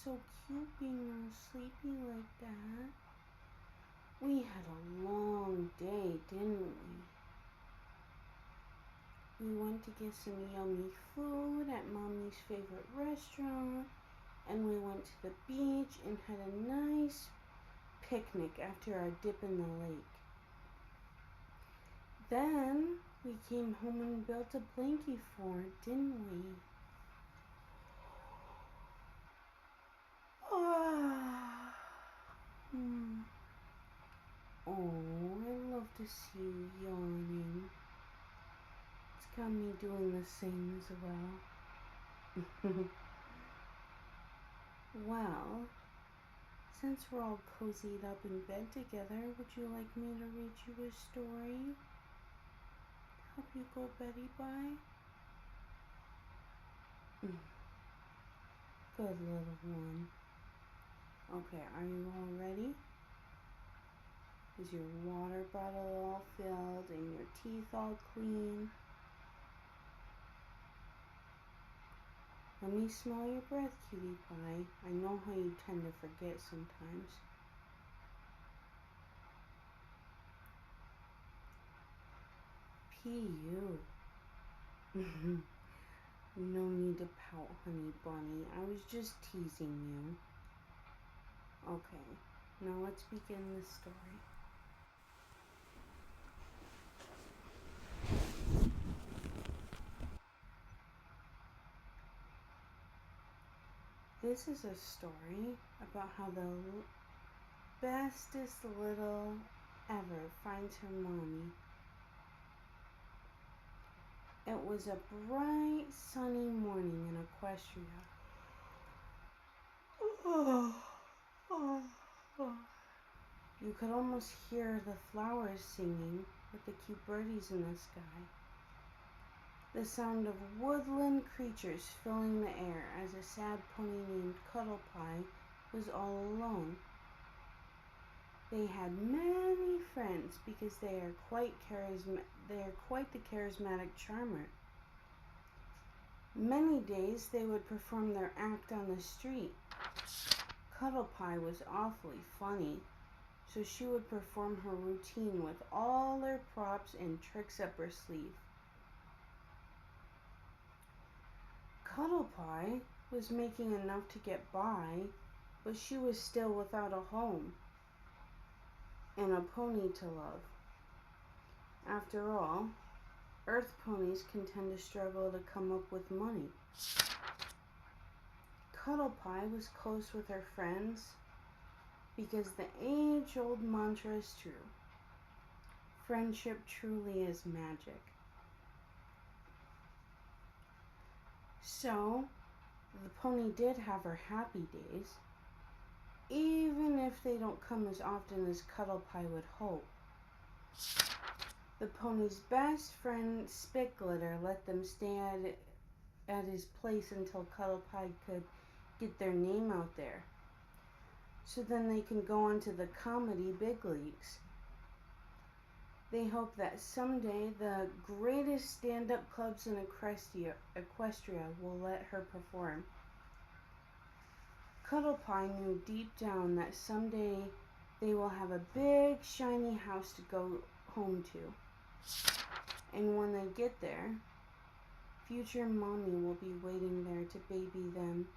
so cute being all sleepy like that. We had a long day, didn't we? We went to get some yummy food at Mommy's favorite restaurant, and we went to the beach and had a nice picnic after our dip in the lake. Then we came home and built a blankie fort, didn't we? Oh, I love to see you yawning. It's got me doing the same as well. Well, since we're all cozied up in bed together, would you like me to read you a story? Help you go Betty bye? Good little one. Okay, are you all ready? Is your water bottle all filled and your teeth all clean? Let me smell your breath, cutie pie. I know how you tend to forget sometimes. P.U. No need to pout, honey bunny. I was just teasing you. Okay, now let's begin the story. This is a story about how the bestest little ever finds her mommy. It was a bright, sunny morning in Equestria. You could almost hear the flowers singing with the cute birdies in the sky. The sound of woodland creatures filling the air as a sad pony named Cuddle Pie was all alone. They had many friends because they are quite the charismatic charmer. Many days they would perform their act on the street. Cuddle Pie was awfully funny, so she would perform her routine with all her props and tricks up her sleeve. Cuddle Pie was making enough to get by, but she was still without a home and a pony to love. After all, Earth ponies can tend to struggle to come up with money. Cuddle Pie was close with her friends because the age-old mantra is true. Friendship truly is magic. So, the pony did have her happy days, even if they don't come as often as Cuddle Pie would hope. The pony's best friend, Spitglitter, let them stay at his place until Cuddle Pie could get their name out there. So then they can go on to the comedy big leagues. They hope that someday the greatest stand-up clubs in Equestria will let her perform. Cuddle Pie knew deep down that someday they will have a big, shiny house to go home to. And when they get there, future mommy will be waiting there to baby them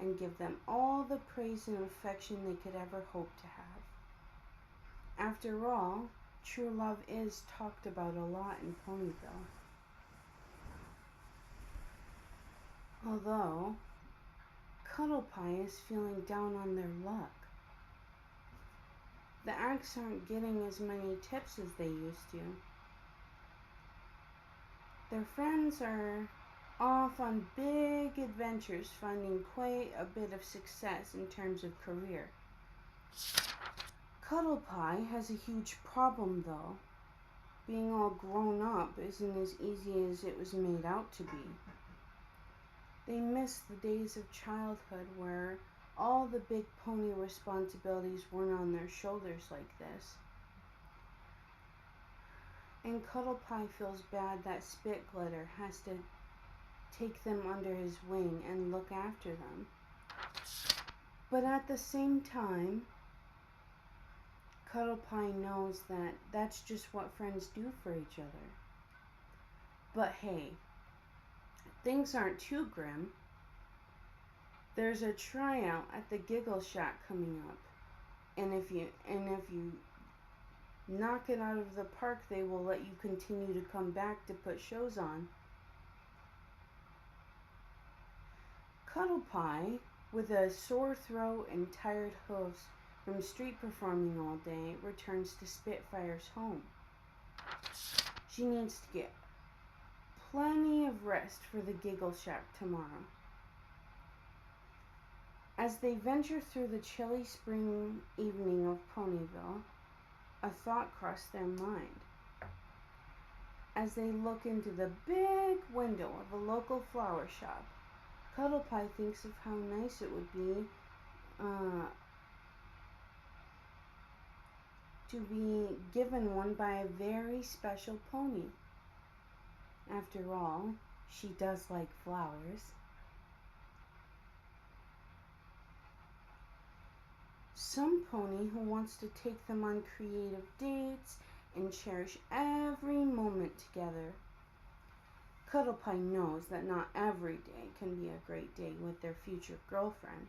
and give them all the praise and affection they could ever hope to have. After all, true love is talked about a lot in Ponyville. Although, Cuddle Pie is feeling down on their luck. The acts aren't getting as many tips as they used to. Their friends are off on big adventures, finding quite a bit of success in terms of career. Cuddle Pie has a huge problem though. Being all grown up isn't as easy as it was made out to be. They miss the days of childhood where all the big pony responsibilities weren't on their shoulders like this. And Cuddle Pie feels bad that Spitglitter has to take them under his wing and look after them. But at the same time, Cuddle Pie knows that that's just what friends do for each other. But hey, things aren't too grim. There's a tryout at the Giggle Shack coming up. And if you knock it out of the park, they will let you continue to come back to put shows on. Cuddle Pie, with a sore throat and tired hooves from street performing all day, returns to Spitfire's home. She needs to get plenty of rest for the Giggle Shack tomorrow. As they venture through the chilly spring evening of Ponyville, a thought crossed their mind. As they look into the big window of a local flower shop, Cuddle Pie thinks of how nice it would be to be given one by a very special pony. After all, she does like flowers. Some pony who wants to take them on creative dates and cherish every moment together. Cuddle Pie knows that not every day can be a great day with their future girlfriend.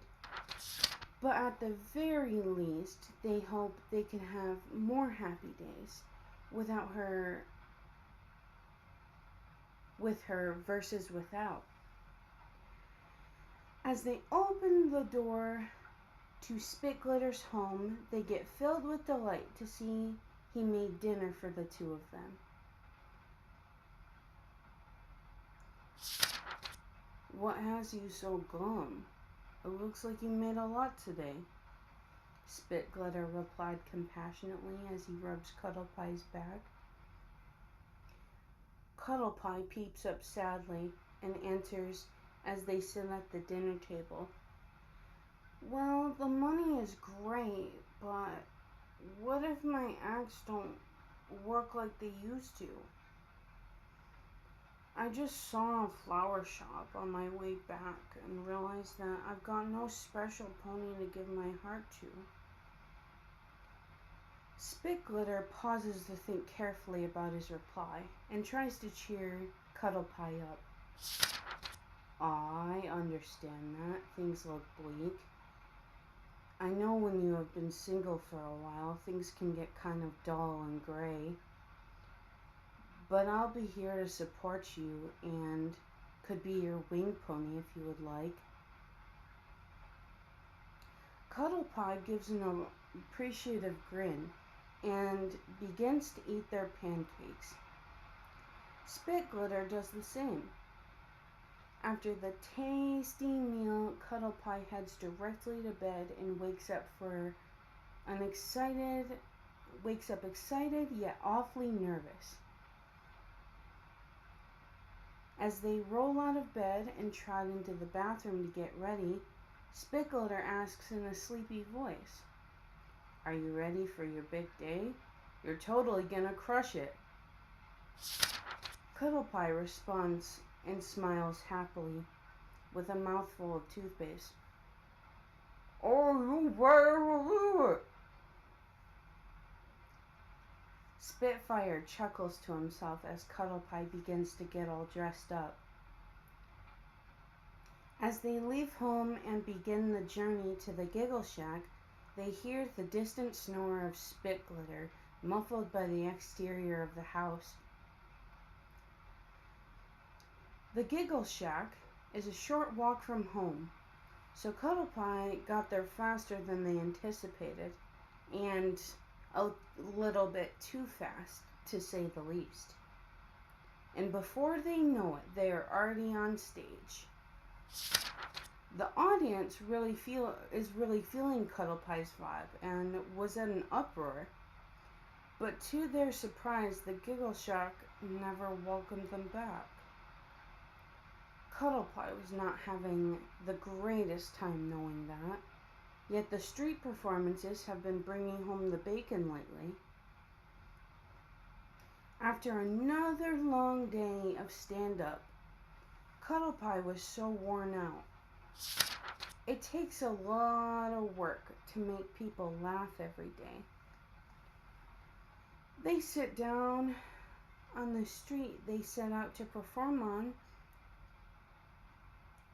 But at the very least, they hope they can have more happy days with her versus without. As they open the door to Spitglitter's home, they get filled with delight to see he made dinner for the two of them. What has you so glum? It looks like you made a lot today, Spitglitter replied compassionately as he rubs Cuddle Pie's back. Cuddle Pie peeps up sadly and answers as they sit at the dinner table. Well, the money is great, but what if my acts don't work like they used to? I just saw a flower shop on my way back and realized that I've got no special pony to give my heart to. Spitglitter pauses to think carefully about his reply and tries to cheer Cuddle Pie up. I understand that. Things look bleak. I know when you have been single for a while, things can get kind of dull and gray. But I'll be here to support you and could be your wing pony if you would like. Cuddle Pie gives an appreciative grin and begins to eat their pancakes. Spitglitter does the same. After the tasty meal, Cuddle Pie heads directly to bed and wakes up excited yet awfully nervous. As they roll out of bed and trot into the bathroom to get ready, Spitglitter asks in a sleepy voice, "Are you ready for your big day? You're totally gonna crush it." Cuddle Pie responds and smiles happily with a mouthful of toothpaste. "Oh, you better believe it." Spitfire chuckles to himself as Cuddle Pie begins to get all dressed up. As they leave home and begin the journey to the Giggle Shack, they hear the distant snore of Spitglitter, muffled by the exterior of the house. The Giggle Shack is a short walk from home, so Cuddle Pie got there faster than they anticipated, and a little bit too fast, to say the least. And before they know it, they are already on stage. The audience is really feeling Cuddle Pie's vibe and was at an uproar. But to their surprise, the Giggle Shack never welcomed them back. Cuddle Pie was not having the greatest time knowing that. Yet the street performances have been bringing home the bacon lately. After another long day of stand-up, Cuddle Pie was so worn out. It takes a lot of work to make people laugh every day. They sit down on the street they set out to perform on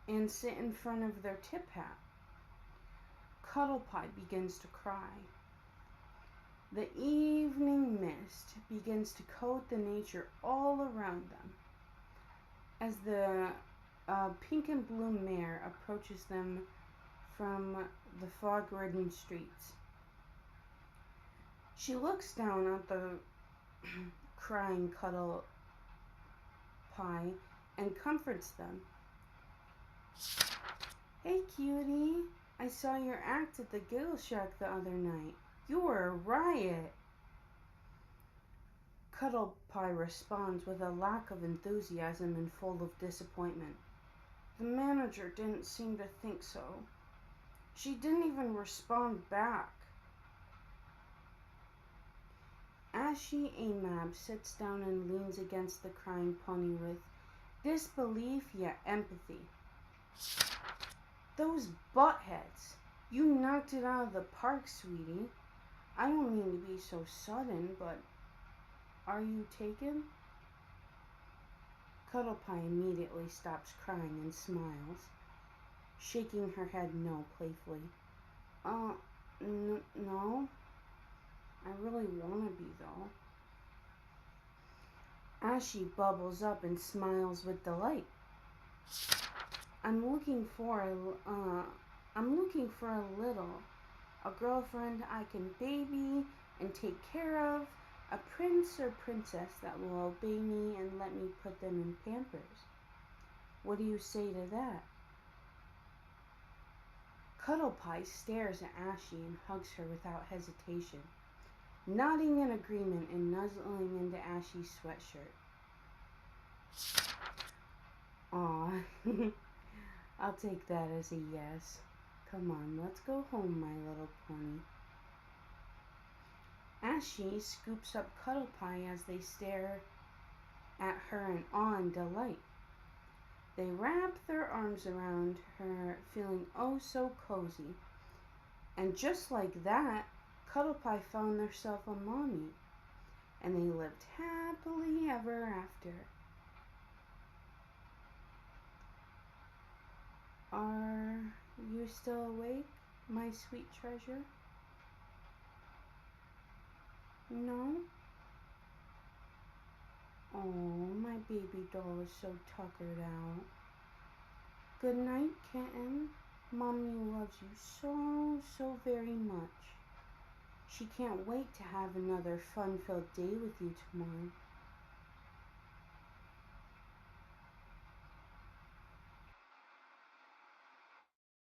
and sit in front of their tip hat. Cuddle Pie begins to cry. The evening mist begins to coat the nature all around them as the pink and blue mare approaches them from the fog-ridden streets. She looks down at the crying Cuddle Pie and comforts them. "Hey, cutie, I saw your act at the Giggle Shack the other night. You were a riot." Cuddle Pie responds with a lack of enthusiasm and full of disappointment. The manager didn't seem to think so. She didn't even respond back. Ashie Amab sits down and leans against the crying pony with disbelief yet empathy. "Those buttheads! You knocked it out of the park, sweetie. I don't mean to be so sudden, but are you taken?" Cuddle Pie immediately stops crying and smiles, shaking her head no playfully. No. I really want to be, though." Ashie bubbles up and smiles with delight. I'm looking for a little, a girlfriend I can baby and take care of, a prince or princess that will obey me and let me put them in Pampers. What do you say to that?" Cuddle Pie stares at Ashie and hugs her without hesitation, nodding in agreement and nuzzling into Ashie's sweatshirt. "Aw, I'll take that as a yes. Come on, let's go home, my little pony." Ashie scoops up Cuddle Pie as they stare at her in awe and delight. They wrap their arms around her, feeling oh so cozy. And just like that, Cuddle Pie found herself a mommy, and they lived happily ever after. Are you still awake, my sweet treasure? No? Oh, my baby doll is so tuckered out. Good night, kitten. Mommy loves you so very much. She can't wait to have another fun-filled day with you tomorrow.